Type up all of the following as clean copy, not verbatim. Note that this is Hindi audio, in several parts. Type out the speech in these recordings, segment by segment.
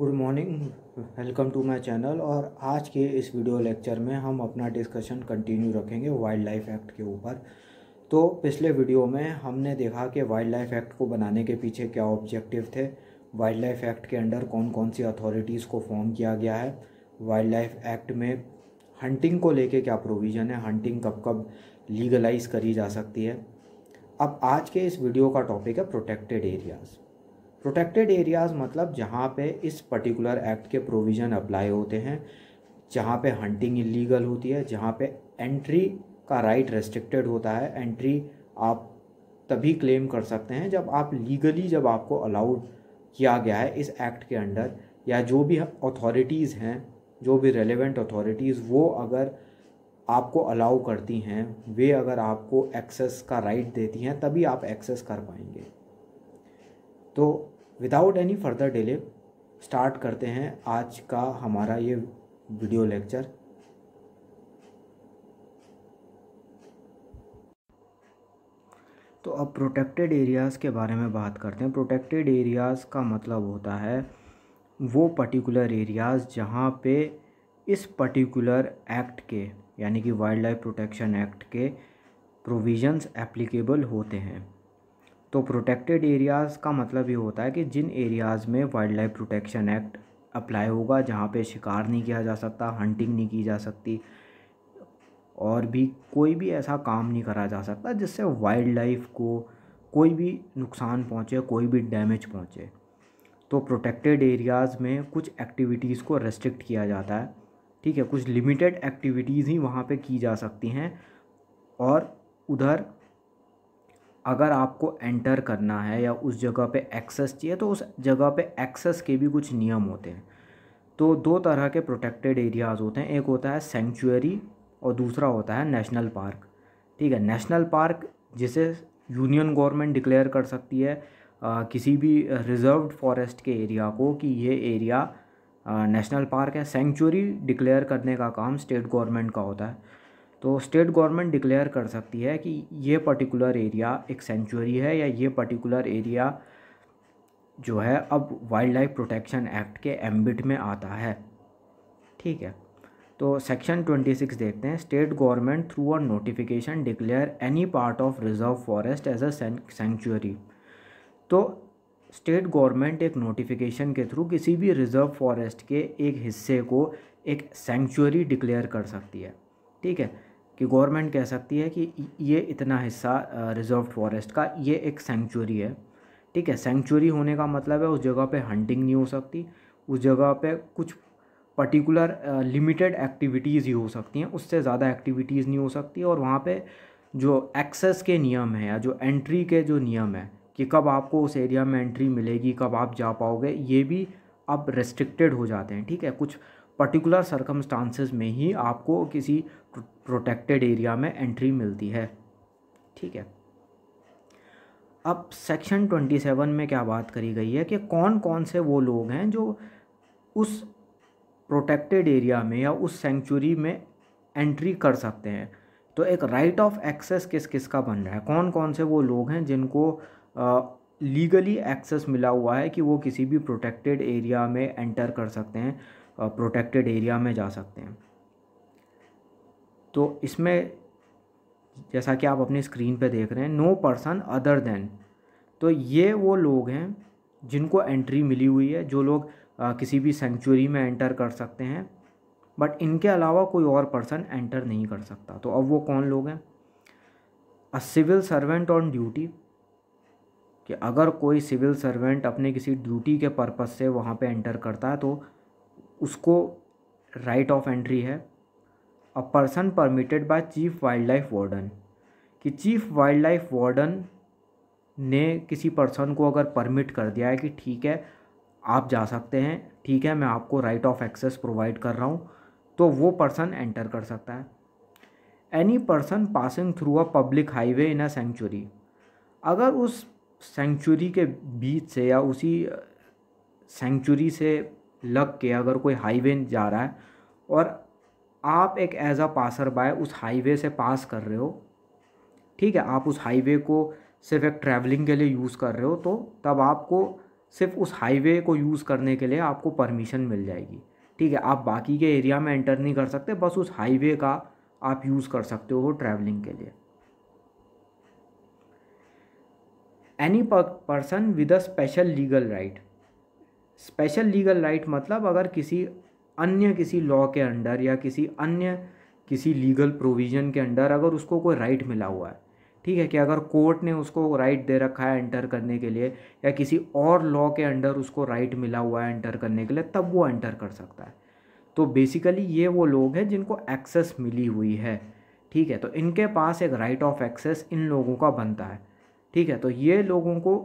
Good morning, welcome to my channel. और आज के इस वीडियो लेक्चर में हम अपना डिस्कशन कंटिन्यू रखेंगे वाइल्ड लाइफ एक्ट के ऊपर। तो पिछले वीडियो में हमने देखा कि वाइल्ड लाइफ एक्ट को बनाने के पीछे क्या ऑब्जेक्टिव थे, वाइल्ड लाइफ एक्ट के अंडर कौन कौन सी अथॉरिटीज़ को फॉर्म किया गया है, वाइल्ड लाइफ एक्ट में हंटिंग को लेके क्या प्रोविज़न है, हंटिंग कब कब लीगलाइज करी जा सकती है। अब आज के इस वीडियो का टॉपिक है प्रोटेक्टेड एरियाज़। प्रोटेक्टेड एरियाज़ मतलब जहाँ पे इस पर्टिकुलर एक्ट के प्रोविज़न अप्लाई होते हैं, जहाँ पे हंटिंग इलीगल होती है, जहाँ पे एंट्री का राइट रेस्ट्रिक्टेड होता है। एंट्री आप तभी क्लेम कर सकते हैं जब आप लीगली, जब आपको अलाउड किया गया है इस एक्ट के अंडर, या जो भी अथॉरिटीज़ हैं, जो भी रेलेवेंट अथॉरिटीज़ वो अगर आपको अलाउ करती हैं, वे अगर आपको एक्सेस का राइट देती हैं, तभी आप एक्सेस कर पाएंगे। तो without any further delay start करते हैं आज का हमारा ये वीडियो लेक्चर। तो अब प्रोटेक्टेड एरियाज़ के बारे में बात करते हैं। प्रोटेक्टेड एरियाज़ का मतलब होता है वो पर्टिकुलर एरियाज़ जहाँ पे इस पर्टिकुलर एक्ट के, यानी कि वाइल्ड लाइफ प्रोटेक्शन एक्ट के प्रोविज़न्स एप्लीकेबल होते हैं। तो प्रोटेक्टेड एरियाज़ का मतलब ये होता है कि जिन एरियाज़ में wild life protection act apply होगा, जहाँ पे शिकार नहीं किया जा सकता, हंटिंग नहीं की जा सकती, और भी कोई भी ऐसा काम नहीं करा जा सकता जिससे वाइल्ड लाइफ को कोई भी नुकसान पहुँचे, कोई भी डैमेज पहुँचे। तो प्रोटेक्टेड एरियाज़ में कुछ एक्टिविटीज़ को रेस्ट्रिक्ट किया जाता है, ठीक है। कुछ लिमिटेड एक्टिविटीज़ ही वहाँ पे की जा सकती हैं, और उधर अगर आपको एंटर करना है या उस जगह पे एक्सेस चाहिए तो उस जगह पे एक्सेस के भी कुछ नियम होते हैं। तो दो तरह के प्रोटेक्टेड एरियाज़ होते हैं, एक होता है सेंचुरी और दूसरा होता है नेशनल पार्क, ठीक है। नेशनल पार्क जिसे यूनियन गवर्नमेंट डिक्लेयर कर सकती है किसी भी रिजर्व्ड फॉरेस्ट के एरिया को कि ये एरिया नेशनल पार्क है। सेंचुरी डिक्लेयर करने का काम स्टेट गवर्नमेंट का होता है। तो स्टेट गवर्नमेंट डिक्लेयर कर सकती है कि ये पर्टिकुलर एरिया एक सेंचुरी है, या ये पर्टिकुलर एरिया जो है अब वाइल्ड लाइफ प्रोटेक्शन एक्ट के एम्बिट में आता है, ठीक है। तो सेक्शन 26 देखते हैं। State government through a notification declare any part of reserve forest as a sanctuary. तो स्टेट गवर्नमेंट एक नोटिफिकेशन के थ्रू किसी भी रिजर्व फॉरेस्ट के एक हिस्से को एक सेंचुरी डिक्लेयर कर सकती है, ठीक है। कि गवर्नमेंट कह सकती है कि ये इतना हिस्सा रिजर्व फॉरेस्ट का ये एक सेंचुरी है, ठीक है। सेंचुरी होने का मतलब है उस जगह पे हंटिंग नहीं हो सकती, उस जगह पे कुछ पर्टिकुलर लिमिटेड एक्टिविटीज़ ही हो सकती हैं, उससे ज़्यादा एक्टिविटीज़ नहीं हो सकती। और वहाँ पे जो एक्सेस के नियम हैं या जो एंट्री के जो नियम हैं कि कब आपको उस एरिया में एंट्री मिलेगी, कब आप जा पाओगे, ये भी अब रेस्ट्रिक्टेड हो जाते हैं, ठीक है। कुछ पर्टिकुलर सर्कमस्टांसेस में ही आपको किसी प्रोटेक्टेड एरिया में एंट्री मिलती है, ठीक है। अब सेक्शन 27 में क्या बात करी गई है कि कौन कौन से वो लोग हैं जो उस प्रोटेक्टेड एरिया में या उस सेंचुरी में एंट्री कर सकते हैं। तो एक राइट ऑफ एक्सेस किस किस का बन रहा है, कौन कौन से वो लोग हैं जिनको लीगली एक्सेस मिला हुआ है कि वो किसी भी प्रोटेक्टेड एरिया में एंटर कर सकते हैं, प्रोटेक्टेड एरिया में जा सकते हैं। तो इसमें जैसा कि आप अपनी स्क्रीन पे देख रहे हैं, नो पर्सन अदर देन, तो ये वो लोग हैं जिनको एंट्री मिली हुई है, जो लोग किसी भी सेंचुरी में एंटर कर सकते हैं, बट इनके अलावा कोई और पर्सन एंटर नहीं कर सकता। तो अब वो कौन लोग हैं? A civil servant on duty, कि अगर कोई सिविल सर्वेंट अपने किसी ड्यूटी के पर्पस से वहाँ पे एंटर करता है तो उसको राइट ऑफ एंट्री है। A person permitted by chief wildlife warden, कि चीफ वाइल्ड लाइफ वार्डन ने किसी पर्सन को अगर परमिट कर दिया है कि ठीक है आप जा सकते हैं, ठीक है मैं आपको राइट ऑफ एक्सेस प्रोवाइड कर रहा हूँ, तो वो पर्सन एंटर कर सकता है। Any person passing through a public highway in a sanctuary, अगर उस सेंचुरी के बीच से या उसी सेंचुरी से लग के अगर कोई हाईवे जा रहा है और आप एक एज अ पासर बाय उस हाईवे से पास कर रहे हो, ठीक है, आप उस हाईवे को सिर्फ एक ट्रैवलिंग के लिए यूज़ कर रहे हो, तो तब आपको सिर्फ उस हाईवे को यूज़ करने के लिए आपको परमिशन मिल जाएगी। ठीक है, आप बाकी के एरिया में एंटर नहीं कर सकते, बस उस हाईवे का आप यूज़ कर सकते हो ट्रैवलिंग के लिए। Any person with a special legal right. Special legal right मतलब अगर किसी लॉ के अंडर या किसी लीगल प्रोविज़न के अंडर अगर उसको कोई राइट मिला हुआ है, ठीक है, कि अगर कोर्ट ने उसको राइट दे रखा है एंटर करने के लिए या किसी और लॉ के अंडर उसको राइट मिला हुआ है एंटर करने के लिए, तब वो एंटर कर सकता है। तो बेसिकली ये वो लोग हैं जिनको एक्सेस मिली हुई है। ठीक है, तो इनके पास एक राइट ऑफ एक्सेस इन लोगों का बनता है। ठीक है, तो ये लोगों को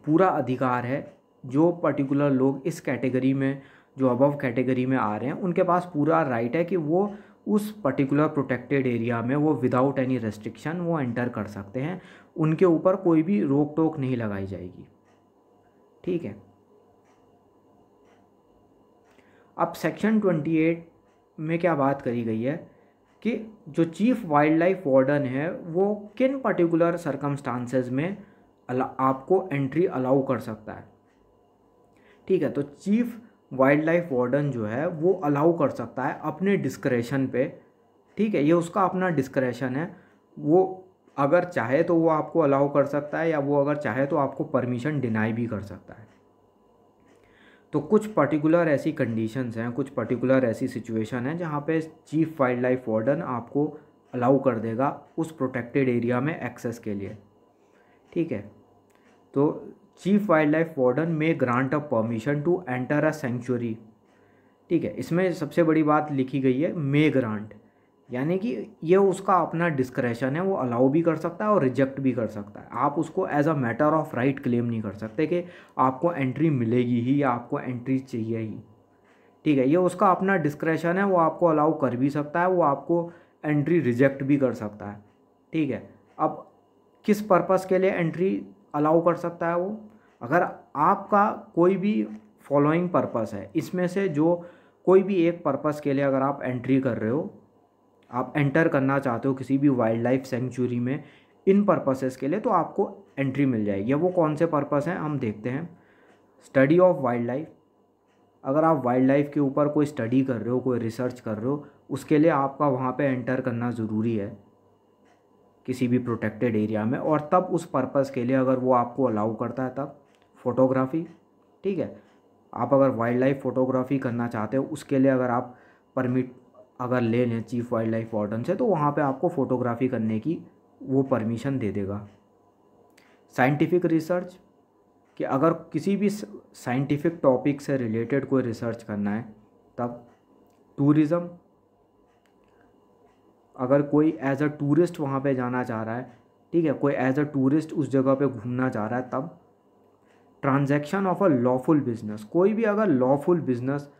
पूरा अधिकार है, जो पर्टिकुलर लोग इस कैटेगरी में, जो अबव कैटेगरी में आ रहे हैं, उनके पास पूरा राइट है कि वो उस पर्टिकुलर प्रोटेक्टेड एरिया में वो विदाउट एनी रेस्ट्रिक्शन वो एंटर कर सकते हैं। उनके ऊपर कोई भी रोक टोक नहीं लगाई जाएगी। ठीक है, अब सेक्शन 28 में क्या बात करी गई है कि जो चीफ वाइल्ड लाइफ वार्डन है वो किन पर्टिकुलर सरकमस्टांसेस में आपको एंट्री अलाउ कर सकता है। ठीक है, तो चीफ वाइल्ड लाइफ वार्डन जो है वो अलाउ कर सकता है अपने डिस्क्रेशन पे। ठीक है, ये उसका अपना डिस्क्रेशन है, वो अगर चाहे तो वो आपको अलाउ कर सकता है, या वो अगर चाहे तो आपको परमिशन डिनाई भी कर सकता है। तो कुछ पर्टिकुलर ऐसी कंडीशंस हैं, कुछ पर्टिकुलर ऐसी सिचुएशन है जहाँ पे चीफ वाइल्ड लाइफ वार्डन आपको अलाउ कर देगा उस प्रोटेक्टेड एरिया में एक्सेस के लिए। ठीक है, तो chief wildlife warden may grant a permission to enter a sanctuary. ठीक है, इसमें सबसे बड़ी बात लिखी गई है मे ग्रांट, यानी कि ये उसका अपना डिस्क्रेशन है, वो अलाउ भी कर सकता है और रिजेक्ट भी कर सकता है। आप उसको as a matter of right claim नहीं कर सकते कि आपको एंट्री मिलेगी ही या आपको एंट्री चाहिए ही। ठीक है, ये उसका अपना डिस्क्रेशन है, वो आपको अलाउ कर भी सकता है, वो आपको एंट्री रिजेक्ट भी कर सकता है। ठीक है, अब किस पर्पस के लिए एंट्री अलाउ कर सकता है वो, अगर आपका कोई भी फॉलोइंग पर्पस है, इसमें से जो कोई भी एक पर्पस के लिए अगर आप एंट्री कर रहे हो, आप एंटर करना चाहते हो किसी भी वाइल्ड लाइफ सेंचुरी में इन पर्पसेस के लिए, तो आपको एंट्री मिल जाएगी। वो कौन से पर्पस हैं हम देखते हैं। स्टडी ऑफ वाइल्ड लाइफ, अगर आप वाइल्ड लाइफ के ऊपर कोई स्टडी कर रहे हो, कोई रिसर्च कर रहे हो, उसके लिए आपका वहाँ पे एंटर करना ज़रूरी है किसी भी प्रोटेक्टेड एरिया में, और तब उस पर्पस के लिए अगर वो आपको अलाउ करता है तब। फोटोग्राफी, ठीक है, आप अगर वाइल्ड लाइफ फ़ोटोग्राफी करना चाहते हो उसके लिए अगर आप परमिट अगर ले लें चीफ वाइल्ड लाइफ वार्डन से, तो वहाँ पे आपको फ़ोटोग्राफी करने की वो परमिशन दे देगा। साइंटिफिक रिसर्च, कि अगर किसी भी साइंटिफिक टॉपिक से रिलेटेड कोई रिसर्च करना है तब। टूरिज़्म, अगर कोई एज अ टूरिस्ट वहाँ पे जाना चाह रहा है, ठीक है, कोई एज अ टूरिस्ट उस जगह पे घूमना चाह रहा है तब। Transaction of a lawful business, कोई भी अगर लॉफुल बिजनेस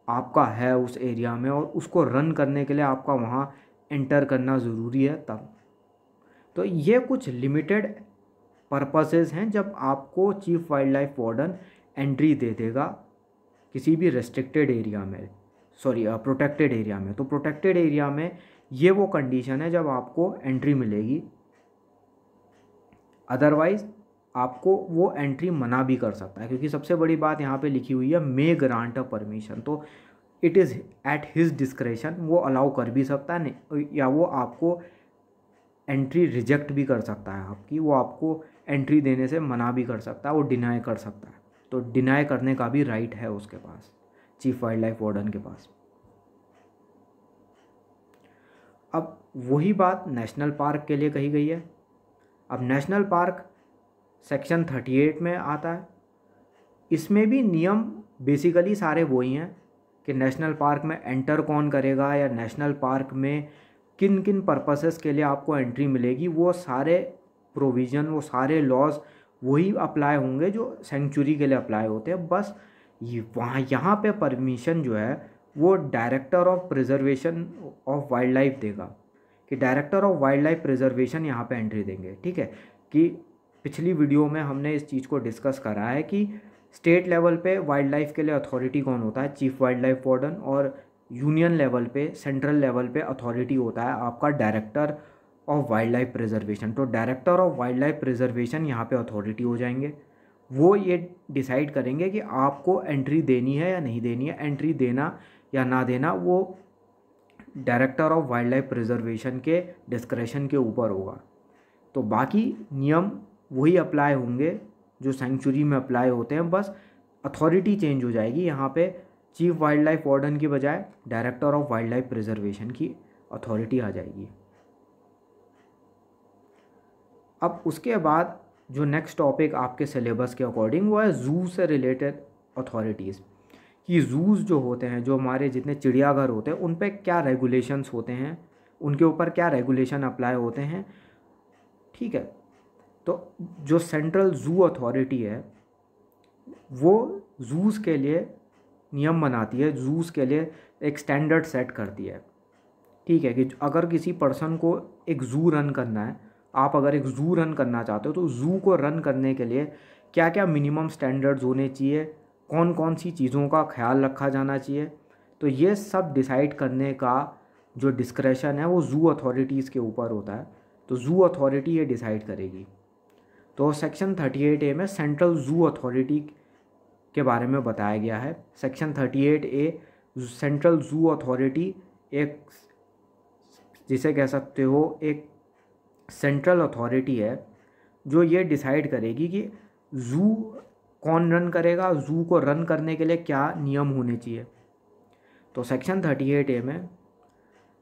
आपका है उस एरिया में और उसको रन करने के लिए आपका वहाँ एंटर करना ज़रूरी है तब। तो ये कुछ लिमिटेड पर्पसेस हैं जब आपको chief wildlife warden entry दे देगा किसी भी रेस्ट्रिक्टेड एरिया में, प्रोटेक्टेड एरिया में। तो प्रोटेक्टेड एरिया में ये वो कंडीशन है जब आपको एंट्री मिलेगी, अदरवाइज आपको वो एंट्री मना भी कर सकता है, क्योंकि सबसे बड़ी बात यहाँ पे लिखी हुई है मे ग्रांट अ परमिशन, तो it is at his discretion, वो अलाउ कर भी सकता है नहीं, या वो आपको एंट्री रिजेक्ट भी कर सकता है आपकी, वो आपको एंट्री देने से मना भी कर सकता है, वो डिनाई कर सकता है। तो डिनाई करने का भी राइट है उसके पास, चीफ वाइल्ड लाइफ वार्डन के पास। अब वही बात नेशनल पार्क के लिए कही गई है। अब नेशनल पार्क सेक्शन 38 में आता है, इसमें भी नियम बेसिकली सारे वही हैं कि नेशनल पार्क में एंटर कौन करेगा या नेशनल पार्क में किन किन पर्पसेस के लिए आपको एंट्री मिलेगी, वो सारे प्रोविज़न, वो सारे लॉज वही अप्लाई होंगे जो सेंचुरी के लिए अप्लाई होते हैं। बस यहाँ पे परमिशन जो है वो director of preservation of wild life देगा, कि director of wildlife preservation यहाँ पे एंट्री देंगे। ठीक है, कि पिछली वीडियो में हमने इस चीज़ को डिस्कस करा है कि स्टेट लेवल पे वाइल्ड लाइफ के लिए अथॉरिटी कौन होता है, चीफ वाइल्ड लाइफ वार्डन, और यूनियन लेवल पे, सेंट्रल लेवल पे अथॉरिटी होता है आपका director of wildlife preservation. तो director of wildlife preservation यहाँ पे अथॉरिटी हो जाएंगे, वो ये डिसाइड करेंगे कि आपको एंट्री देनी है या नहीं देनी है। एंट्री देना या ना देना वो director of wildlife preservation के डिस्क्रेशन के ऊपर होगा। तो बाकी नियम वही अप्लाई होंगे जो सेंचुरी में अप्लाई होते हैं, बस अथॉरिटी चेंज हो जाएगी। यहाँ पे चीफ वाइल्ड लाइफ वार्डन की बजाय director of wildlife preservation की अथॉरिटी आ जाएगी। अब उसके बाद जो नेक्स्ट टॉपिक आपके सिलेबस के अकॉर्डिंग वो है जू से रिलेटेड अथॉरिटीज़, कि जूस जो होते हैं, जो हमारे जितने चिड़ियाघर होते हैं, उन पे क्या रेगुलेशंस होते हैं, उनके ऊपर क्या रेगुलेशन अप्लाई होते हैं। ठीक है, तो जो सेंट्रल जू अथॉरिटी है वो जूस के लिए नियम बनाती है, जूस के लिए एक स्टैंडर्ड सेट करती है। ठीक है, कि अगर किसी पर्सन को एक ज़ू रन करना है, आप अगर एक ज़ू रन करना चाहते हो तो ज़ू को रन करने के लिए क्या क्या मिनिमम स्टैंडर्ड्स होने चाहिए, कौन कौन सी चीज़ों का ख्याल रखा जाना चाहिए, तो ये सब डिसाइड करने का जो डिस्क्रेशन है वो ज़ू अथॉरिटीज़ के ऊपर होता है। तो ज़ू अथॉरिटी ये डिसाइड करेगी। तो सेक्शन 38A में सेंट्रल ज़ू अथॉरिटी के बारे में बताया गया है। Section 38A central zoo authority एक, जिसे कह सकते हो एक सेंट्रल अथॉरिटी है जो ये डिसाइड करेगी कि ज़ू कौन रन करेगा, ज़ू को रन करने के लिए क्या नियम होने चाहिए। तो सेक्शन 38A में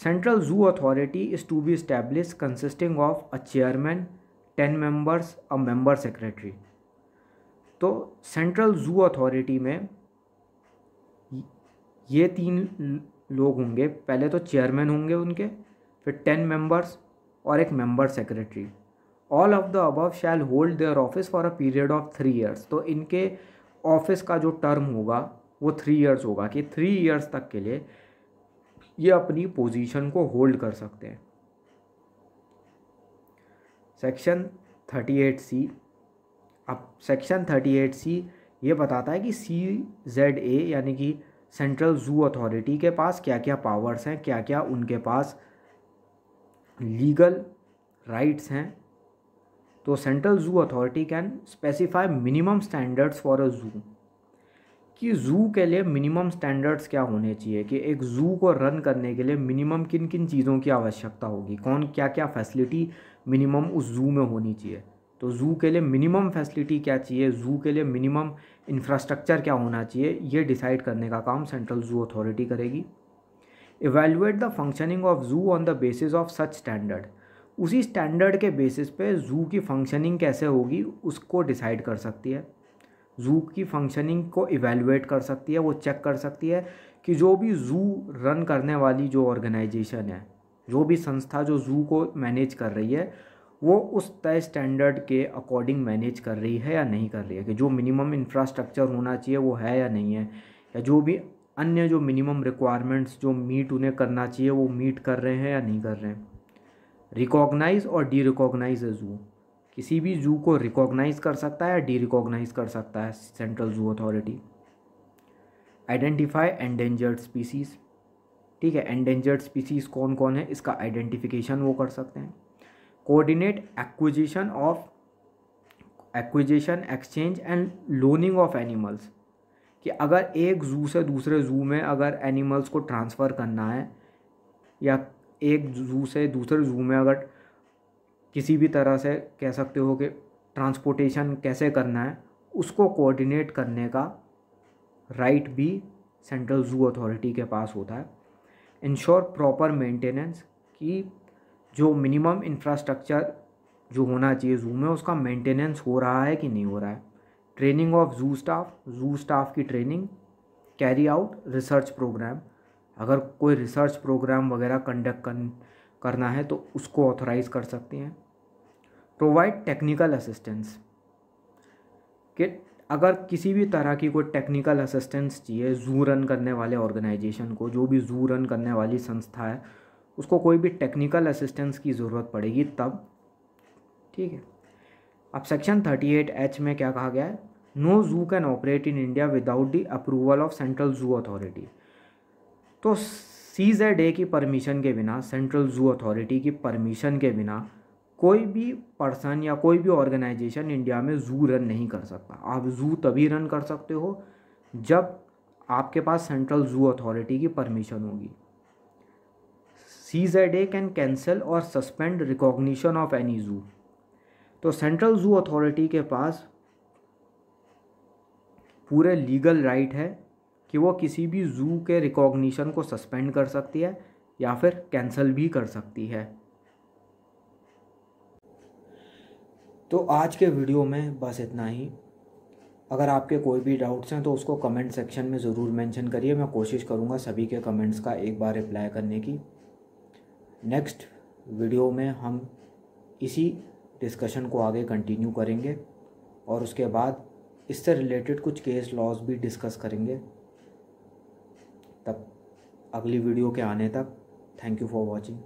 central zoo authority is to be establish consisting of a chairman, 10 members, a member secretary. तो सेंट्रल ज़ू अथॉरिटी में ये 3 लोग होंगे, पहले तो चेयरमैन होंगे उनके, फिर 10 मेंबर्स और एक member secretary. All of the above shall hold their office for a period of 3 years. तो इनके ऑफिस का जो टर्म होगा वो 3 ईयर्स होगा, कि 3 ईयर्स तक के लिए ये अपनी पोजीशन को होल्ड कर सकते हैं। सेक्शन 38C, अब सेक्शन 38C ये बताता है कि CZA यानी कि सेंट्रल ज़ू अथॉरिटी के पास क्या क्या पावर्स हैं, क्या क्या उनके पास लीगल राइट्स हैं। तो central zoo authority can specify minimum standards for a zoo, कि ज़ू के लिए मिनिमम स्टैंडर्ड्स क्या होने चाहिए, कि एक ज़ू को रन करने के लिए मिनिमम किन किन चीज़ों की आवश्यकता होगी, कौन क्या क्या फैसिलिटी मिनिमम उस ज़ू में होनी चाहिए। तो ज़ू के लिए मिनिमम फैसिलिटी क्या चाहिए, ज़ू के लिए मिनिमम इंफ्रास्ट्रक्चर क्या होना चाहिए, ये डिसाइड करने का काम सेंट्रल ज़ू अथॉरिटी करेगी। Evaluate the functioning of zoo on the basis of such standard, उसी स्टैंडर्ड के बेसिस पे ज़ू की फंक्शनिंग कैसे होगी उसको डिसाइड कर सकती है। ज़ू की फंक्शनिंग को इवेल्युएट कर सकती है, वो चेक कर सकती है कि जो भी ज़ू रन करने वाली जो ऑर्गेनाइजेशन है, जो भी संस्था जो ज़ू को मैनेज कर रही है, वो उस तय स्टैंडर्ड के अकॉर्डिंग मैनेज कर रही है या नहीं कर रही है, कि जो मिनिमम इंफ्रास्ट्रक्चर होना चाहिए वो है या नहीं है, या जो भी अन्य जो मिनिमम रिक्वायरमेंट्स जो मीट उन्हें करना चाहिए वो मीट कर रहे हैं या नहीं कर रहे हैं। रिकॉग्नाइज और डी रिकॉग्नाइज ज़ू, किसी भी ज़ू को रिकॉग्नाइज कर सकता है या डी रिकॉग्नाइज कर सकता है central zoo authority. Identify endangered species, ठीक है, एंडेंजर्ड स्पीसीज़ कौन कौन है इसका आइडेंटिफिकेशन वो कर सकते हैं। Coordinate acquisition exchange and loaning of animals, कि अगर एक ज़ू से दूसरे ज़ू में अगर एनिमल्स को ट्रांसफ़र करना है, या एक ज़ू से दूसरे ज़ू में अगर किसी भी तरह से कह सकते हो कि ट्रांसपोर्टेशन कैसे करना है, उसको कोऑर्डिनेट करने का राइट भी सेंट्रल ज़ू अथॉरिटी के पास होता है। इंश्योर प्रॉपर मेंटेनेंस, कि जो मिनिमम इंफ्रास्ट्रक्चर जो होना चाहिए ज़ू में उसका मेंटेनेंस हो रहा है कि नहीं हो रहा है। ट्रेनिंग ऑफ ज़ू स्टाफ की training. Carry out research program, अगर कोई रिसर्च प्रोग्राम वगैरह कंडक्ट करना है तो उसको ऑथराइज़ कर सकते हैं। प्रोवाइड टेक्निकल असिस्टेंस, कि अगर किसी भी तरह की कोई टेक्निकल असिस्टेंस चाहिए ज़ू रन करने वाले ऑर्गेनाइजेशन को, जो भी ज़ू रन करने वाली संस्था है उसको कोई भी टेक्निकल असिस्टेंस की ज़रूरत पड़ेगी तब, ठीक है। अब सेक्शन 38H में क्या कहा गया है, no zoo can operate in India without the approval of central zoo authority. तो CZA की परमिशन के बिना, सेंट्रल ज़ू अथॉरिटी की परमिशन के बिना कोई भी पर्सन या कोई भी ऑर्गेनाइजेशन इंडिया में ज़ू रन नहीं कर सकता। आप ज़ू तभी रन कर सकते हो जब आपके पास सेंट्रल ज़ू अथॉरिटी की परमिशन होगी। CZA कैन कैंसिल और suspend recognition of any zoo. तो सेंट्रल ज़ू अथॉरिटी के पास पूरे लीगल राइट है कि वो किसी भी ज़ू के रिकॉग्निशन को सस्पेंड कर सकती है या फिर कैंसिल भी कर सकती है। तो आज के वीडियो में बस इतना ही। अगर आपके कोई भी डाउट्स हैं तो उसको कमेंट सेक्शन में ज़रूर मेंशन करिए। मैं कोशिश करूँगा सभी के कमेंट्स का एक बार रिप्लाई करने की। नेक्स्ट वीडियो में हम इसी डिस्कशन को आगे कंटिन्यू करेंगे और उसके बाद इससे रिलेटेड कुछ केस लॉज भी डिस्कस करेंगे। तब अगली वीडियो के आने तक थैंक यू फॉर वॉचिंग।